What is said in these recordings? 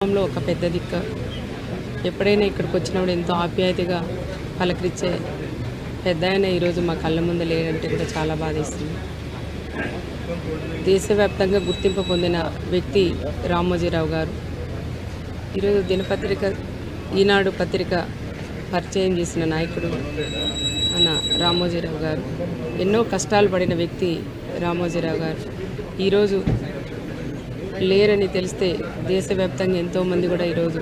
కుటుంబంలో ఒక పెద్ద దిక్క. ఎప్పుడైనా ఇక్కడికి వచ్చినప్పుడు ఎంతో ఆప్యాయతగా పలకరించే పెద్దాయన ఈరోజు మా కళ్ళ ముందు లేడంటే కూడా చాలా బాధేస్తుంది. దేశవ్యాప్తంగా గుర్తింపు పొందిన వ్యక్తి రామోజీరావు గారు. ఈరోజు దినపత్రిక ఈనాడు పత్రిక పరిచయం చేసిన నాయకుడు మన రామోజీరావు గారు. ఎన్నో కష్టాలు పడిన వ్యక్తి రామోజీరావు గారు. ఈరోజు లేరని తెలిస్తే దేశవ్యాప్తంగా ఎంతోమంది కూడా ఈరోజు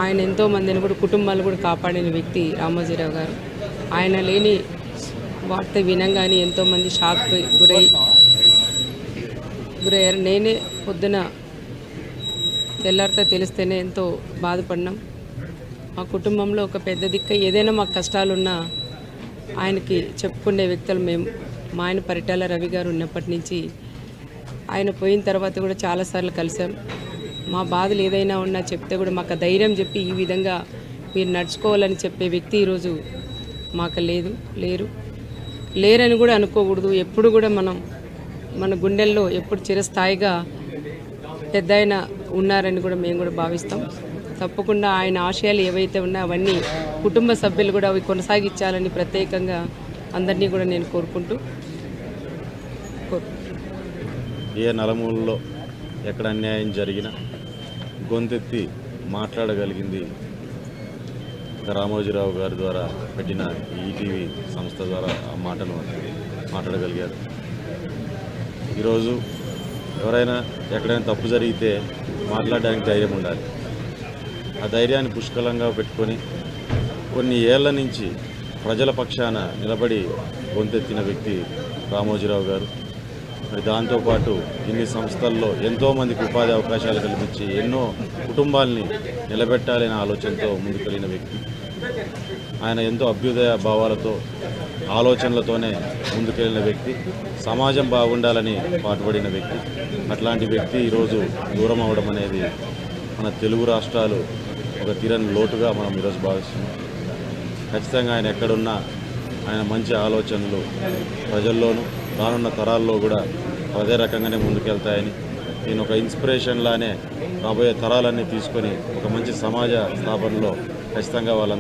ఆయన ఎంతోమందిని కూడా కుటుంబాలు కూడా కాపాడిన వ్యక్తి రామోజీరావు గారు. ఆయన లేని వార్త వినంగానే ఎంతోమంది షాక్ గురయ్యారు. నేనే పొద్దున తెల్లారితో తెలిస్తేనే ఎంతో బాధపడినాం. మా కుటుంబంలో ఒక పెద్ద దిక్క. ఏదైనా మాకు కష్టాలున్నా ఆయనకి చెప్పుకునే వ్యక్తులు మేము. మా ఆయన పరిటాల రవి గారు ఉన్నప్పటి నుంచి ఆయన పోయిన తర్వాత కూడా చాలాసార్లు కలిసాం. మా బాధలు ఏదైనా ఉన్నా చెప్తే కూడా మాకు ధైర్యం చెప్పి ఈ విధంగా మీరు నడుచుకోవాలని చెప్పే వ్యక్తి ఈరోజు మాకు లేరని కూడా అనుకోకూడదు. ఎప్పుడు కూడా మన గుండెల్లో ఎప్పుడు చిరస్థాయిగా పెద్దాయన ఉన్నారని కూడా మేము కూడా భావిస్తాం. తప్పకుండా ఆయన ఆశయాలు ఏవైతే ఉన్నాయో అవన్నీ కుటుంబ సభ్యులు కూడా అవి కొనసాగించాలని ప్రత్యేకంగా అందరినీ కూడా నేను కోరుకుంటూ ఏ నలుమూలలో ఎక్కడ అన్యాయం జరిగినా గొంతెత్తి మాట్లాడగలిగింది రామోజీరావు గారి ద్వారా పెట్టిన ఈటీవీ సంస్థ ద్వారా ఆ మాటను మాట్లాడగలిగారు. ఈరోజు ఎవరైనా ఎక్కడైనా తప్పు జరిగితే మాట్లాడడానికి ధైర్యం ఉండాలి. ఆ ధైర్యాన్ని పుష్కలంగా పెట్టుకొని కొన్ని ఏళ్ల నుంచి ప్రజల పక్షాన నిలబడి గొంతెత్తిన వ్యక్తి రామోజీరావు గారు. మరి దాంతోపాటు ఇన్ని సంస్థల్లో ఎంతోమందికి ఉపాధి అవకాశాలు కల్పించి ఎన్నో కుటుంబాలని నిలబెట్టాలనే ఆలోచనతో ముందుకెళ్ళిన వ్యక్తి. ఆయన ఎంతో అభ్యుదయ భావాలతో ఆలోచనలతోనే ముందుకెళ్ళిన వ్యక్తి. సమాజం బాగుండాలని పాటుపడిన వ్యక్తి. అట్లాంటి వ్యక్తి ఈరోజు దూరం అవ్వడం అనేది మన తెలుగు రాష్ట్రాలు ఒక తీరని లోటుగా మనం ఈరోజు భావిస్తున్నాం. ఖచ్చితంగా ఆయన ఎక్కడున్నా ఆయన మంచి ఆలోచనలు ప్రజల్లోనూ రానున్న తరాల్లో కూడా అదే రకంగానే ముందుకెళ్తాయని, నేను ఒక ఇన్స్పిరేషన్ లానే రాబోయే తరాలన్నీ తీసుకొని ఒక మంచి సమాజ స్థాపనలో ఖచ్చితంగా వాళ్ళ